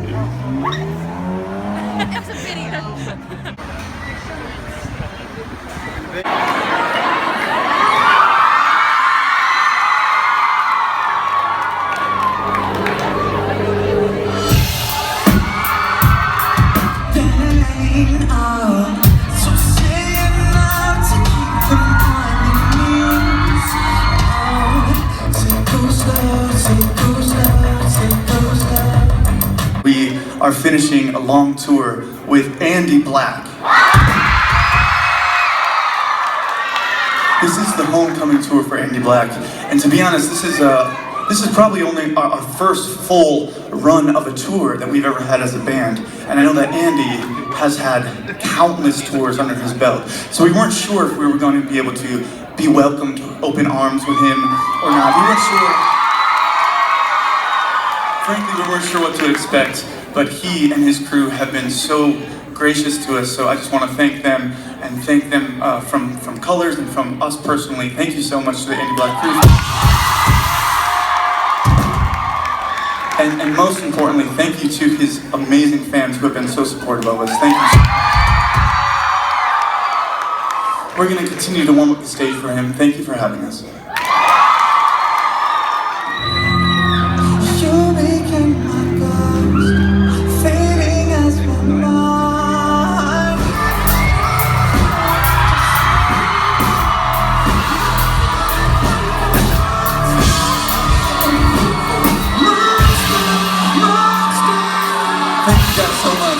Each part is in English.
It's a video. We are finishing a long tour with Andy Black. This is the homecoming tour for Andy Black, and to be honest, this is probably only our first full run of a tour that we've ever had as a band. And I know that Andy has had countless tours under his belt, so we weren't sure if we were going to be able to be welcomed open arms with him or not. We weren't sure. Frankly, we weren't sure what to expect, but he and his crew have been so gracious to us, so I just want to thank them, and thank them from Colors and from us personally. Thank you so much to the Andy Black crew. And most importantly, thank you to his amazing fans who have been so supportive of us. Thank you. We're going to continue to warm up the stage for him. Thank you for having us. Thank you guys so much.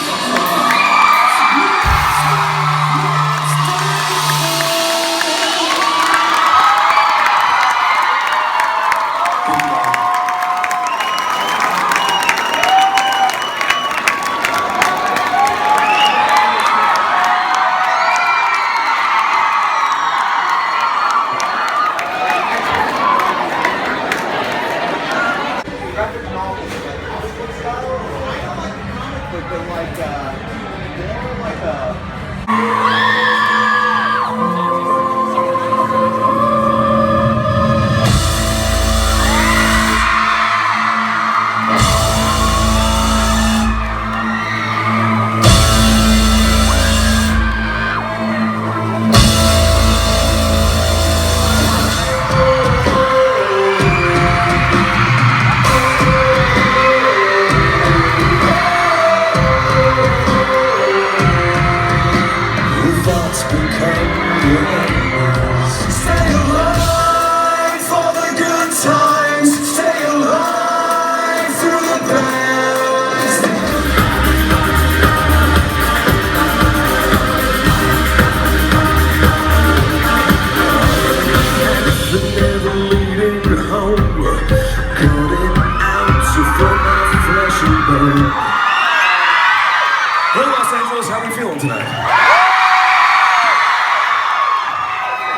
Stay alive for the good times. Stay alive through the bad. Never leading home, cutting out from my flesh and bone. Well, Los Angeles, how are we feeling tonight?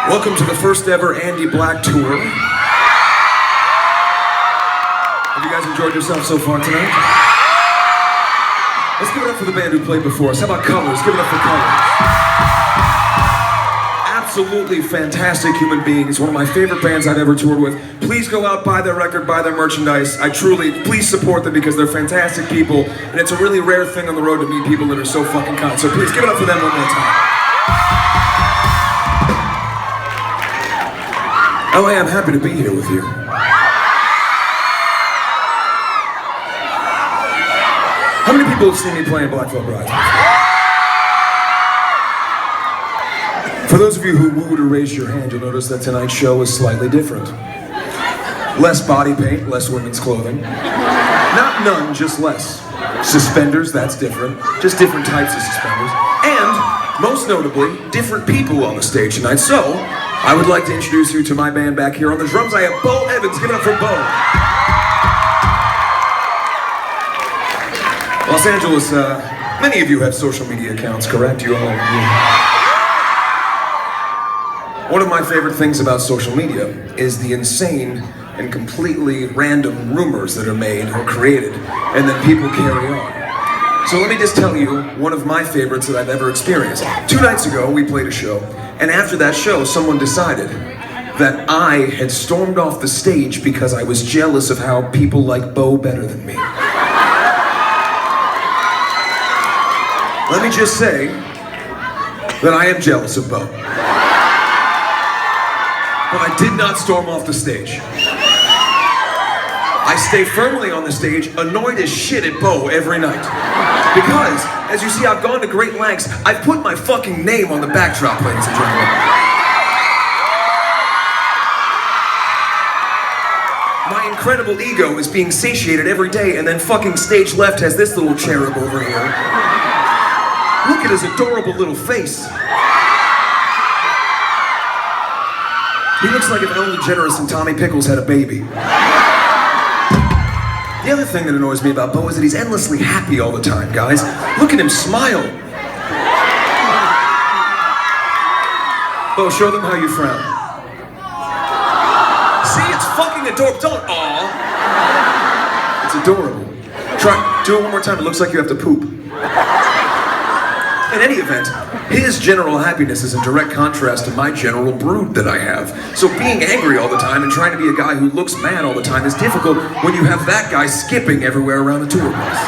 Welcome to the first ever Andy Black tour. Have you guys enjoyed yourself so far tonight? Let's give it up for the band who played before us. How about Colors? Give it up for Colors. Absolutely fantastic human beings. One of my favorite bands I've ever toured with. Please go out, buy their record, buy their merchandise. Please support them because they're fantastic people. And it's a really rare thing on the road to meet people that are so fucking kind. So please give it up for them one more time. Oh, I am happy to be here with you. How many people have seen me playing Black Veil Bride? For those of you who wooed or raised your hand, you'll notice that tonight's show is slightly different. Less body paint, less women's clothing. Not none, just less. Suspenders, that's different. Just different types of suspenders. And, most notably, different people on the stage tonight. So, I would like to introduce you to my band back here. On the drums, I have Bo Evans. Give it up for Bo. Los Angeles, many of you have social media accounts, correct? You all. One of my favorite things about social media is the insane and completely random rumors that are made or created, and then people carry on. So let me just tell you one of my favorites that I've ever experienced. 2 nights ago, we played a show, and after that show, someone decided that I had stormed off the stage because I was jealous of how people like Bo better than me. Let me just say that I am jealous of Bo. But I did not storm off the stage. I stay firmly on the stage, annoyed as shit at Bo every night. Because, as you see, I've gone to great lengths. I've put my fucking name on the backdrop, ladies and gentlemen. My incredible ego is being satiated every day, and then fucking stage left has this little cherub over here. Look at his adorable little face. He looks like if Ellen DeGeneres and Tommy Pickles had a baby. The other thing that annoys me about Bo is that he's endlessly happy all the time, guys. Look at him smile. Bo, show them how you frown. See, it's fucking adorable. Don't, aw. It's adorable. Try, do it one more time. It looks like you have to poop. In any event, his general happiness is in direct contrast to my general brood that I have. So being angry all the time and trying to be a guy who looks mad all the time is difficult when you have that guy skipping everywhere around the tour bus.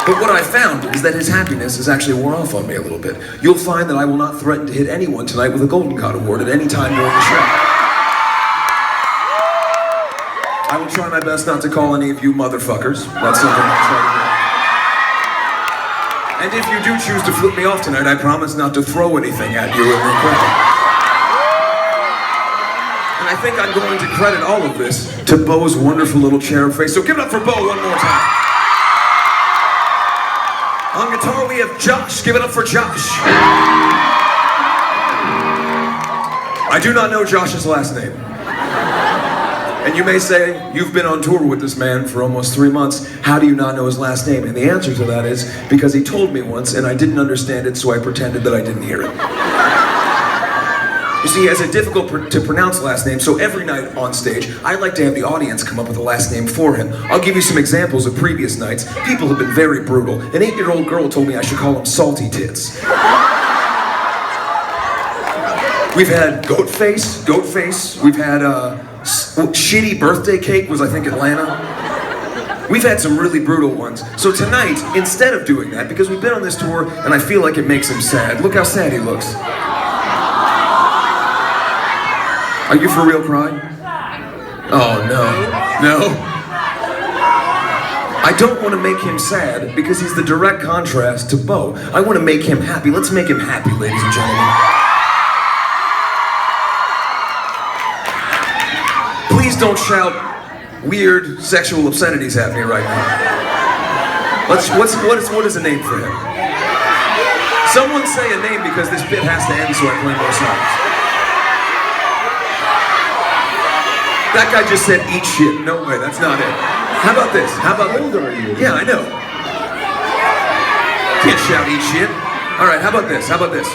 But what I found is that his happiness has actually worn off on me a little bit. You'll find that I will not threaten to hit anyone tonight with a Golden God Award at any time during the show. I will try my best not to call any of you motherfuckers. That's something I'll try to do. And if you do choose to flip me off tonight, I promise not to throw anything at you in the crowd. And I think I'm going to credit all of this to Bo's wonderful little cherub face. So give it up for Bo one more time. On guitar we have Josh. Give it up for Josh. I do not know Josh's last name. And you may say, you've been on tour with this man for almost 3 months, how do you not know his last name? And the answer to that is, because he told me once and I didn't understand it, so I pretended that I didn't hear it. You see, he has a difficult to pronounce last name, so every night on stage, I like to have the audience come up with a last name for him. I'll give you some examples of previous nights. People have been very brutal. An 8-year-old girl told me I should call him Salty Tits. We've had Goat Face. We've had, Shitty Birthday Cake was, I think, Atlanta. We've had some really brutal ones. So tonight, instead of doing that, because we've been on this tour and I feel like it makes him sad. Look how sad he looks. Are you for real crying? Oh, no. No? I don't want to make him sad because he's the direct contrast to Bo. I want to make him happy. Let's make him happy, ladies and gentlemen. Please don't shout weird sexual obscenities at me right now. What is a name for him? Someone say a name because this bit has to end so I play more songs. That guy just said eat shit. No way, that's not it. How about this? How about How old are you? Yeah, I know. Can't shout eat shit. All right, how about this?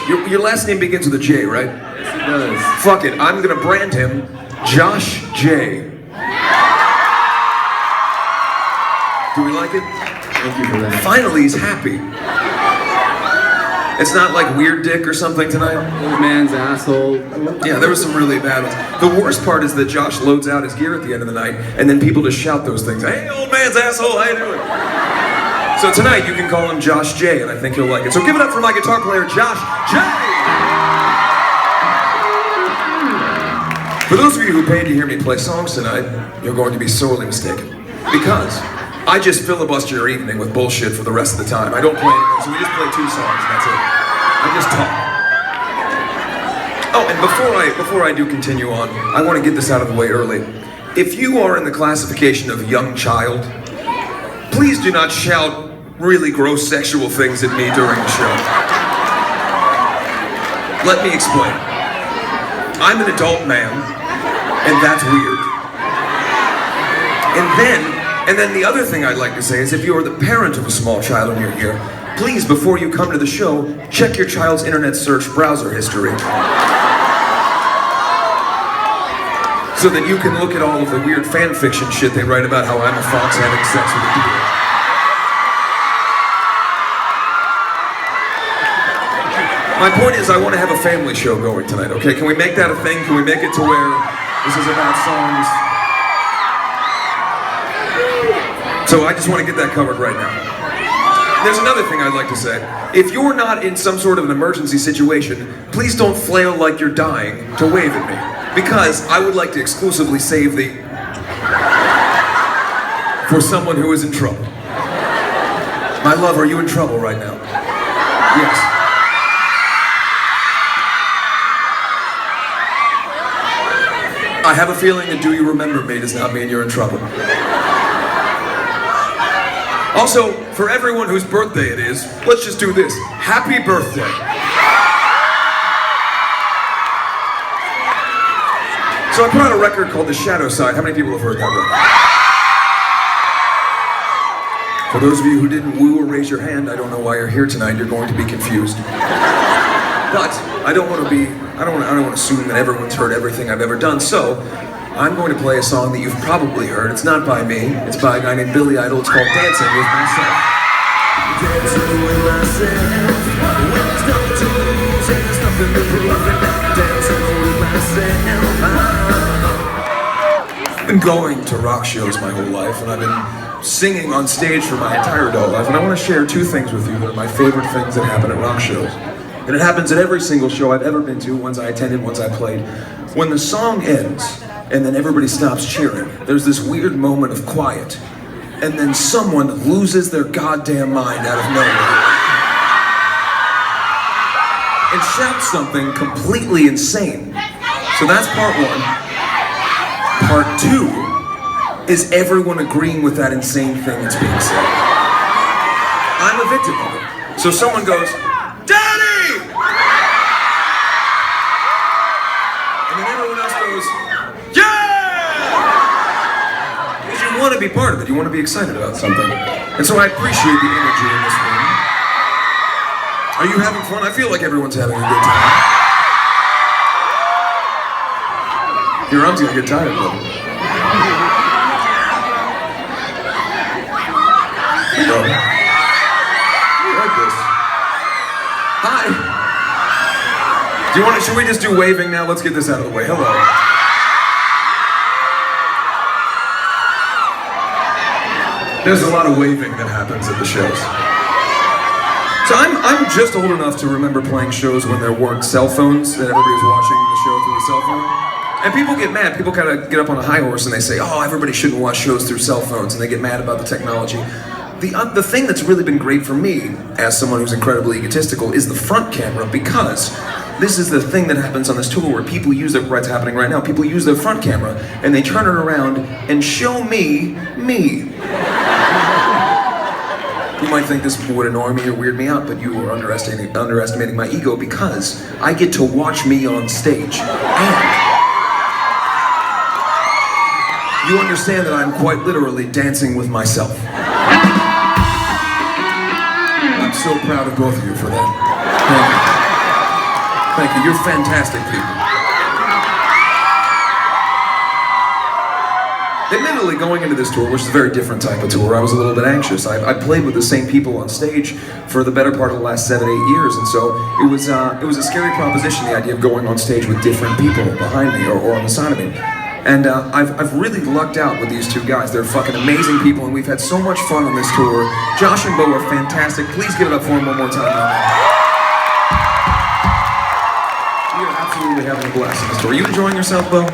Your last name begins with a J, right? Yes, it does. Fuck it, I'm gonna brand him Josh J. Do we like it? Thank you for that. Finally, he's happy. It's not like Weird Dick or something tonight? Old man's asshole. Yeah, there was some really bad ones. The worst part is that Josh loads out his gear at the end of the night, and then people just shout those things. Hey, old man's asshole, how you doing? So tonight, you can call him Josh J, and I think he'll like it. So give it up for my guitar player, Josh J! For those of you who paid to hear me play songs tonight, you're going to be sorely mistaken. Because I just filibuster your evening with bullshit for the rest of the time. I don't play anything, so we just play 2 songs, and that's it. I just talk. Oh, and before I do continue on, I want to get this out of the way early. If you are in the classification of young child, please do not shout really gross sexual things at me during the show. Let me explain. I'm an adult man, and that's weird. And then the other thing I'd like to say is if you are the parent of a small child and you're here, please, before you come to the show, check your child's internet search browser history. So that you can look at all of the weird fan fiction shit they write about how I'm a fox having sex with a deer. My point is I want to have a family show going tonight, okay? Can we make that a thing? Can we make it to where this is about songs? So I just want to get that covered right now. There's another thing I'd like to say. If you're not in some sort of an emergency situation, please don't flail like you're dying to wave at me. Because I would like to exclusively save the... for someone who is in trouble. My love, are you in trouble right now? Yes. I have a feeling that "Do you remember me" does not mean you're in trouble. Also, for everyone whose birthday it is, let's just do this. Happy birthday. So I put out a record called The Shadow Side. How many people have heard that record? For those of you who didn't woo or raise your hand, I don't know why you're here tonight. You're going to be confused. But I don't want to assume that everyone's heard everything I've ever done, so I'm going to play a song that you've probably heard. It's not by me, it's by a guy named Billy Idol. It's called Dancing with Myself. Dancing with myself, when there's nothing to lose and there's nothing to prove. Dancing with myself. I've been going to rock shows my whole life, and I've been singing on stage for my entire adult life, and I want to share two things with you that are my favorite things that happen at rock shows. And it happens at every single show I've ever been to, ones I attended, ones I played. When the song ends, and then everybody stops cheering, there's this weird moment of quiet, and then someone loses their goddamn mind out of nowhere and shouts something completely insane. So that's part one. Part two is everyone agreeing with that insane thing that's being said. I'm a victim of it. So someone goes, "Daddy!" And then everyone else goes, "Yeah!" Because you want to be part of it, you want to be excited about something. And so I appreciate the energy in this room. Are you having fun? I feel like everyone's having a good time. Your arm's gonna get tired, though. Go. I like this. Hi. Do you want to, should we just do waving now? Let's get this out of the way. Hello. There's a lot of waving that happens at the shows. So I'm just old enough to remember playing shows when there weren't cell phones, that everybody was watching the show through a cell phone. And people get mad. People kind of get up on a high horse and they say, "Oh, everybody shouldn't watch shows through cell phones," and they get mad about the technology. The thing that's really been great for me, as someone who's incredibly egotistical, is the front camera, because this is the thing that happens on this tour where people use their, what's happening right now, people use their front camera and they turn it around and show me. You might think this would annoy me or weird me out, but you are underestimating my ego, because I get to watch me on stage. And you understand that I'm quite literally dancing with myself. I'm so proud of both of you for that. Thank you. Thank you. You're fantastic people. Admittedly, going into this tour, which is a very different type of tour, I was a little bit anxious. I played with the same people on stage for the better part of the last 7-8 years, and so it was a scary proposition, the idea of going on stage with different people behind me or on the side of me. And I've really lucked out with these two guys. They're fucking amazing people, and we've had so much fun on this tour. Josh and Bo are fantastic. Please give it up for them one more time. We are absolutely having a blast on this tour. Are you enjoying yourself, Bo?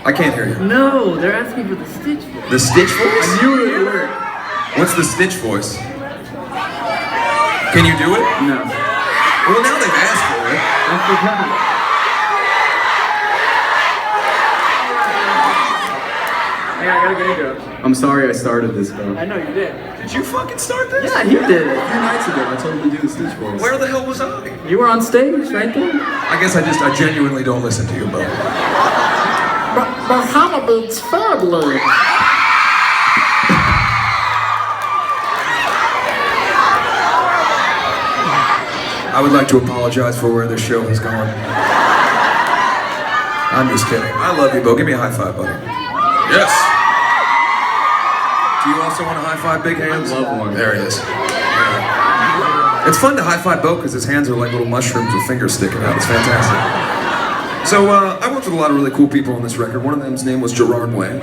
I can't hear you. No, they're asking for the Stitch voice. The Stitch voice? I knew it would work. What's the Stitch voice? Can you do it? No. Well, now they've asked for it. I forgot. Hey, I gotta get into it. I'm sorry I started this, though. I know you did. Did you fucking start this? Yeah, you did. A few nights ago, I told him to do the Stitch voice. Where the hell was I? You were on stage, right there. I guess I genuinely don't listen to you, Bo. But Hamilton's family. I would like to apologize for where this show has gone. I'm just kidding. I love you, Bo. Give me a high five, buddy. Yes. Do you also want a high five, big hands? I love one. There he is. Yeah. It's fun to high five Bo because his hands are like little mushrooms with fingers sticking out. It's fantastic. So I worked with a lot of really cool people on this record. One of them's name was Gerard Way.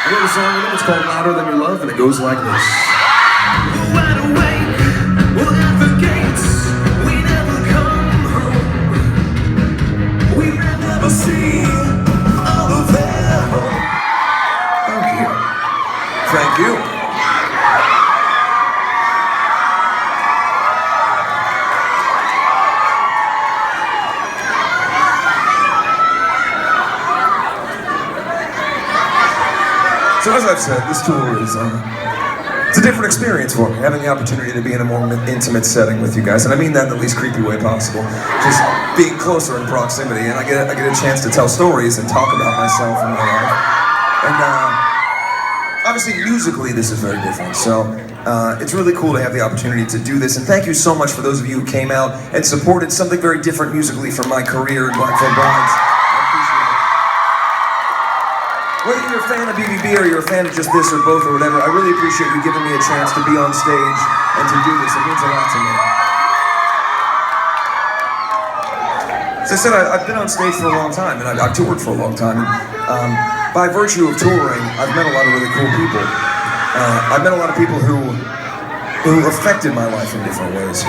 I wrote a song with him, it's called Louder Than Your Love, and it goes like this. Wide awake, we'll have the gates, we never come home. We never see all of them. Thank you. Thank you. So as I've said, this tour is it's a different experience for me, having the opportunity to be in a more intimate setting with you guys, and I mean that in the least creepy way possible. Just being closer in proximity, and I get a chance to tell stories and talk about myself and my life. And obviously, musically, this is very different. So it's really cool to have the opportunity to do this, and thank you so much for those of you who came out and supported something very different musically from my career in Black Veil Brides. Whether you're a fan of BBB or you're a fan of just this or both or whatever, I really appreciate you giving me a chance to be on stage and to do this. It means a lot to me. As I said, I've been on stage for a long time, and I've toured for a long time. And, by virtue of touring, I've met a lot of really cool people. I've met a lot of people who affected my life in different ways,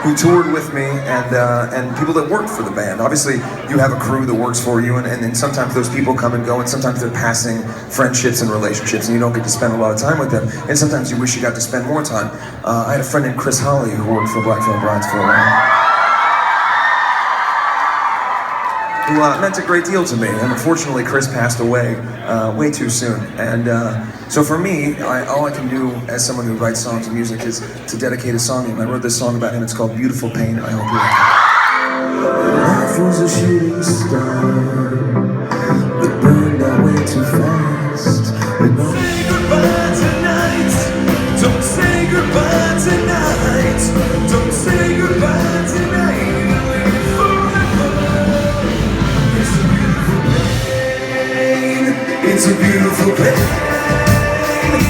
who toured with me, and people that worked for the band. Obviously, you have a crew that works for you, and then sometimes those people come and go, and sometimes they're passing friendships and relationships, and you don't get to spend a lot of time with them, and sometimes you wish you got to spend more time. I had a friend named Chris Holly who worked for Black Veil Brides for a while, who meant a great deal to me, and unfortunately Chris passed away way too soon. And so for me, all I can do as someone who writes songs and music is to dedicate a song to him. I wrote this song about him, it's called Beautiful Pain. I hope you like it. Life was a shooting star that burned out way too fast. Don't say goodbye tonight. Don't say goodbye tonight. Don't say goodbye tonight. It's a beautiful pain.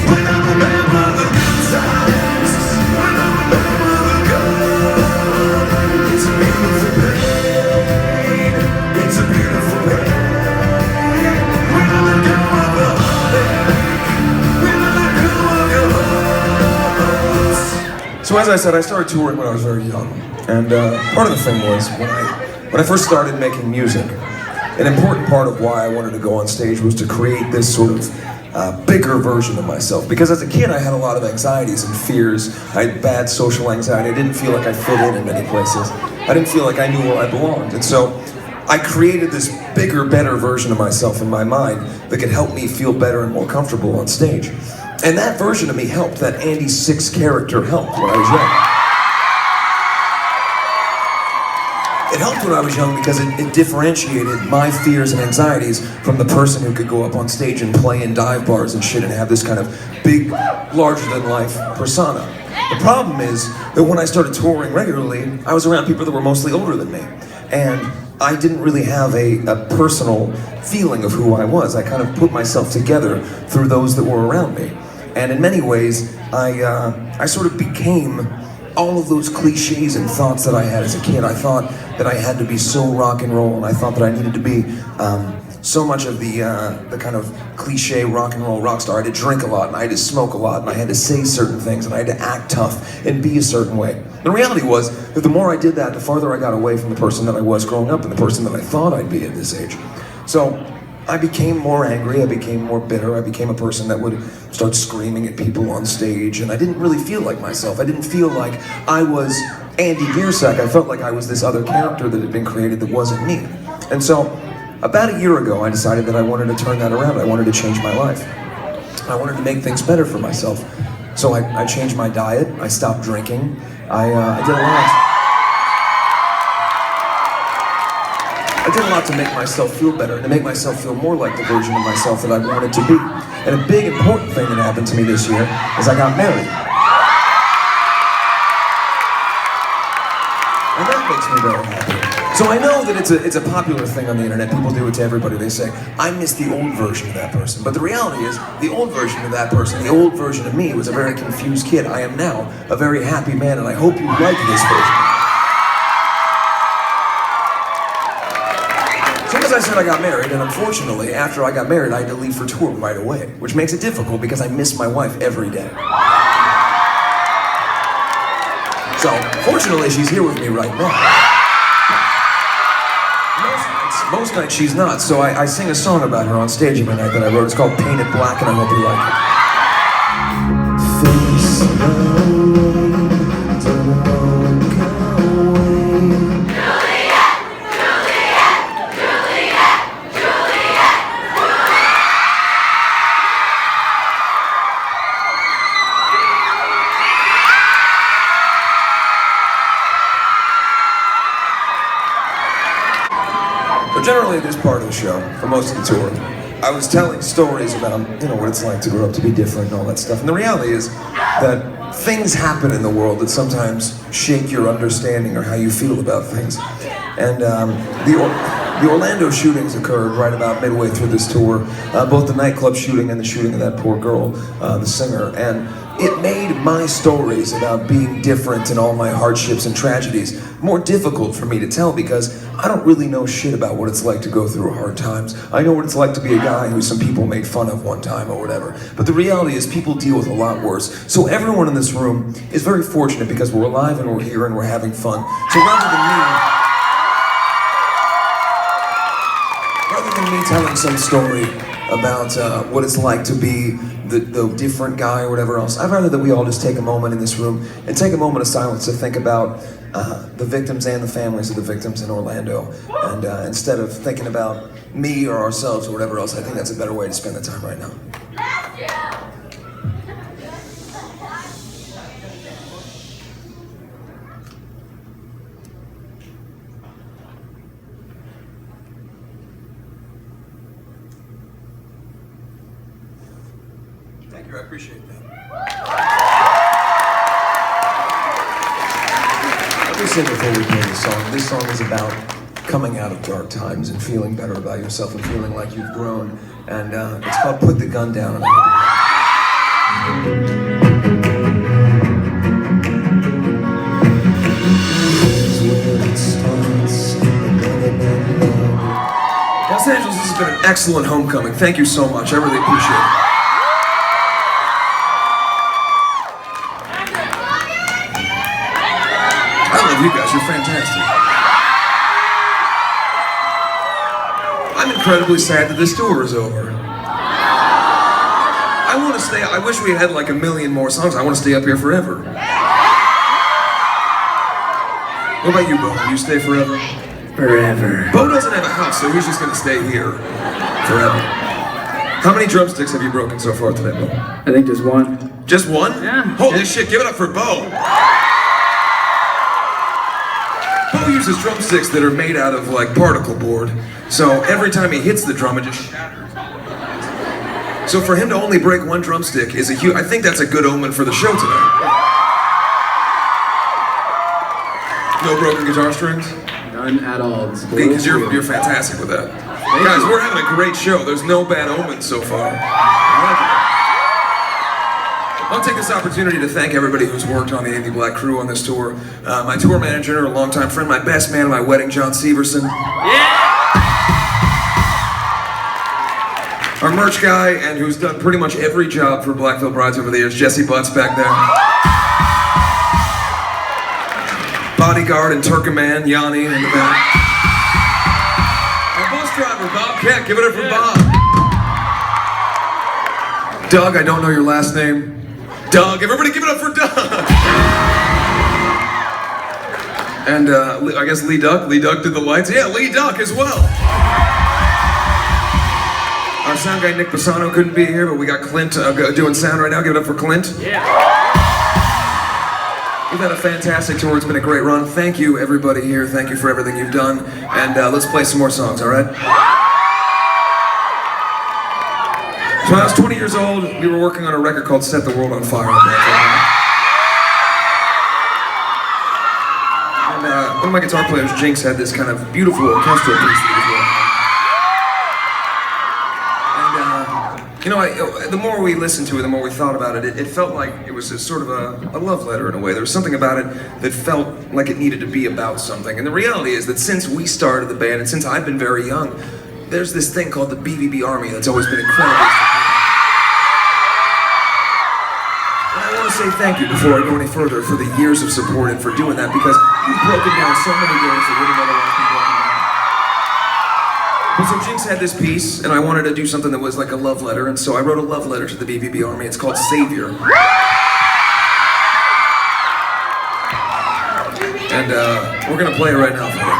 When I remember the good times, when I remember the good, it's a beautiful pain. It's a beautiful pain. When I let go of the heartache, when I let go of your heart. So as I said, I started touring when I was very young, and part of the thing was when I first started making music. An important part of why I wanted to go on stage was to create this sort of bigger version of myself. Because as a kid, I had a lot of anxieties and fears. I had bad social anxiety. I didn't feel like I fit in many places. I didn't feel like I knew where I belonged. And so I created this bigger, better version of myself in my mind that could help me feel better and more comfortable on stage. And that version of me helped. That Andy Six character helped when I was young. It helped when I was young because it differentiated my fears and anxieties from the person who could go up on stage and play in dive bars and shit and have this kind of big, larger-than-life persona. The problem is that when I started touring regularly, I was around people that were mostly older than me. And I didn't really have a personal feeling of who I was. I kind of put myself together through those that were around me. And in many ways, I sort of became all of those cliches and thoughts that I had as a kid. I thought that I had to be so rock and roll, and I thought that I needed to be so much of the kind of cliche rock and roll rock star. I had to drink a lot, and I had to smoke a lot, and I had to say certain things, and I had to act tough and be a certain way. The reality was that the more I did that, the farther I got away from the person that I was growing up and the person that I thought I'd be at this age. So I became more angry, I became more bitter, I became a person that would start screaming at people on stage, and I didn't really feel like myself. I didn't feel like I was Andy Giersack. I felt like I was this other character that had been created that wasn't me. And so, about a year ago, I decided that I wanted to turn that around. I wanted to change my life. I wanted to make things better for myself. So I changed my diet, I stopped drinking, I did a lot. I did a lot to make myself feel better and to make myself feel more like the version of myself that I wanted to be. And a big important thing that happened to me this year is I got married. And that makes me very happy. So I know that it's a popular thing on the internet. People do it to everybody. They say, I miss the old version of that person. But the reality is, the old version of that person, the old version of me was a very confused kid. I am now a very happy man, and I hope you like this version. So as I said, I got married, and unfortunately, after I got married, I had to leave for tour right away, which makes it difficult because I miss my wife every day. So, fortunately, she's here with me right now. Most nights she's not, so I sing a song about her on stage every night that I wrote. It's called Painted Black, and I hope you like it. Generally, this part of the show, for most of the tour, I was telling stories about, what it's like to grow up to be different and all that stuff. And the reality is that things happen in the world that sometimes shake your understanding or how you feel about things. And the Orlando shootings occurred right about midway through this tour, both the nightclub shooting and the shooting of that poor girl, the singer. And it made my stories about being different and all my hardships and tragedies more difficult for me to tell because I don't really know shit about what it's like to go through hard times. I know what it's like to be a guy who some people made fun of one time or whatever. But the reality is people deal with a lot worse. So everyone in this room is very fortunate because we're alive and we're here and we're having fun. So rather than me telling some story about what it's like to be the different guy or whatever else, I'd rather that we all just take a moment in this room and take a moment of silence to think about the victims and the families of the victims in Orlando. And instead of thinking about me or ourselves or whatever else, I think that's a better way to spend the time right now. Thank you, I appreciate that. Let me say before we play this song is about coming out of dark times and feeling better about yourself and feeling like you've grown. And it's called Put the Gun Down. Los Angeles, this has been an excellent homecoming. Thank you so much. I really appreciate it. You guys are fantastic. I'm incredibly sad that this tour is over. I want to stay. I wish we had like a million more songs. I want to stay up here forever. What about you, Bo? Will you stay forever? Forever. Bo doesn't have a house, so he's just going to stay here forever. How many drumsticks have you broken so far today, Bo? I think just one. Just one? Yeah. Holy shit, give it up for Bo. Bo uses drumsticks that are made out of like particle board, so every time he hits the drum it just shatters. So for him to only break one drumstick is a huge, I think that's a good omen for the show tonight. No broken guitar strings? None at all. Because you're fantastic with that. Guys, we're having a great show. There's no bad omens so far. I like it. I'll take this opportunity to thank everybody who's worked on the Indie Black crew on this tour. My tour manager, a longtime friend, my best man at my wedding, John Severson. Yeah! Our merch guy, and who's done pretty much every job for Black Veil Brides over the years, Jesse Butts back there. Bodyguard and Turkoman, Yanni in the back. Our bus driver, Bob Keck, give it up for Bob. Doug, I don't know your last name. Doug, everybody give it up for Doug! And I guess Lee Duck did the lights. Yeah, Lee Duck as well. Our sound guy Nick Bassano couldn't be here, but we got Clint doing sound right now. Give it up for Clint. Yeah. We've had a fantastic tour. It's been a great run. Thank you, everybody here. Thank you for everything you've done. And let's play some more songs, all right? So when I was 20 years old, we were working on a record called Set the World on Fire. And one of my guitar players, Jinx, had this kind of beautiful orchestral piece that he was You know, the more we listened to it, the more we thought about it, it felt like it was a sort of a love letter in a way. There was something about it that felt like it needed to be about something. And the reality is that since we started the band, and since I've been very young, there's this thing called the BVB Army that's always been incredible. And I want to say thank you before I go any further for the years of support and for doing that, because you've broken down so many doors that wouldn't otherwise be broken down. But so Jinx had this piece, and I wanted to do something that was like a love letter, and so I wrote a love letter to the BVB Army. It's called Savior. And we're gonna play it right now for you.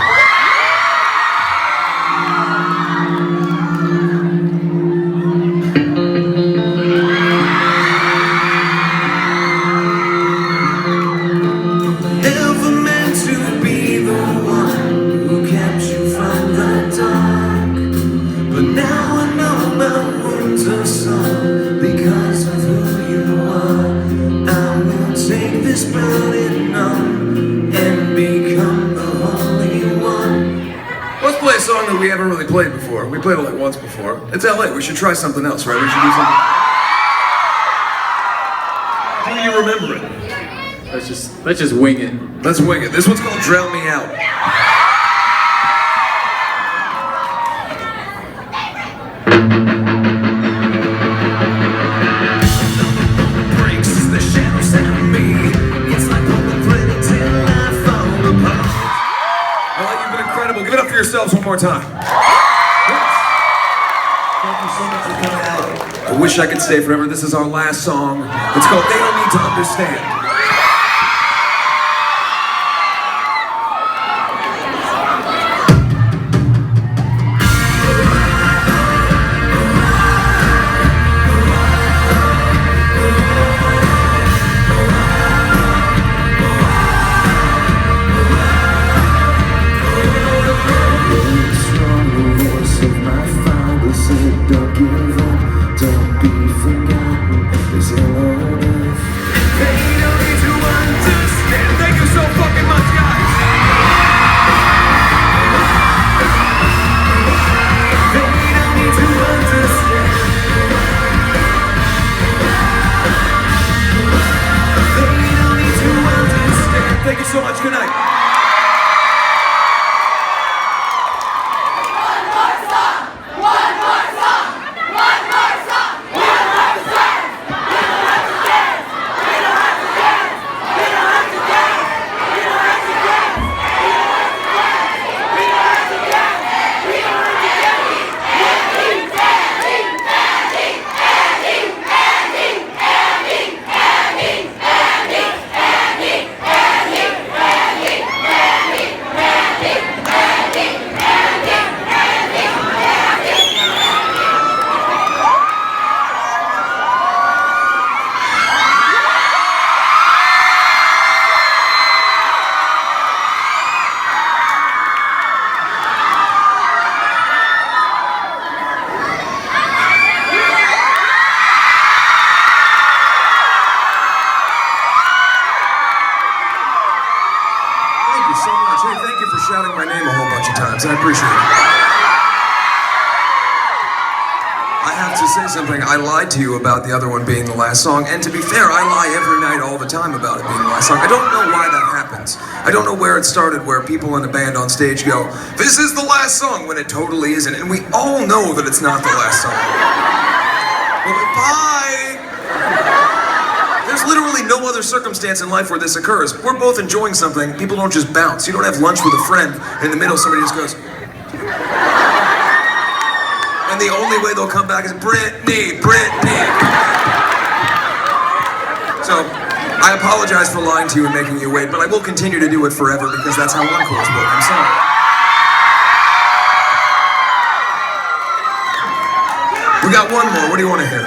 Let's play a song that we haven't really played before. We played it like once before. It's LA, we should try something else, right? We should do something. Do you remember it? Let's just wing it. Let's wing it. This one's called Drown Me Out. Give it up for yourselves one more time. Thank you so much for coming out. I wish I could stay forever. This is our last song. It's called They Don't Need to Understand. Thank you so much. Good night. So much. Hey, thank you for shouting my name a whole bunch of times. I appreciate it. I have to say something. I lied to you about the other one being the last song, and to be fair, I lie every night all the time about it being the last song. I don't know why that happens. I don't know where it started, where people in the band on stage go, "This is the last song," when it totally isn't, and we all know that it's not the last song. Well, bye! There's literally no other circumstance in life where this occurs. We're both enjoying something, people don't just bounce. You don't have lunch with a friend, and in the middle somebody just goes... And the only way they'll come back is, Brittany, Brittany. So, I apologize for lying to you and making you wait, but I will continue to do it forever because that's how encores work. I'm sorry. We got one more. What do you want to hear?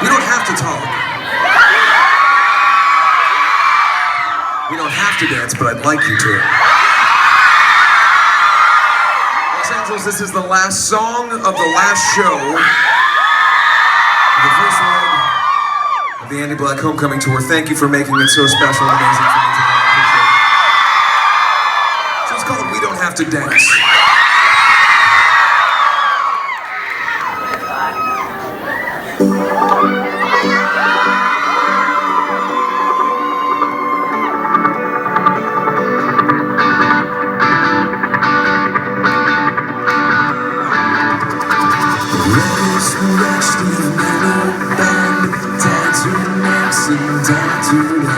We don't have to talk. We don't have to dance, but I'd like you to. Los Angeles, this is the last song of the last show. The first leg of the Andy Black Homecoming Tour. Thank you for making it so special and amazing for me tonight. to dance. Tattooed necks and tattooed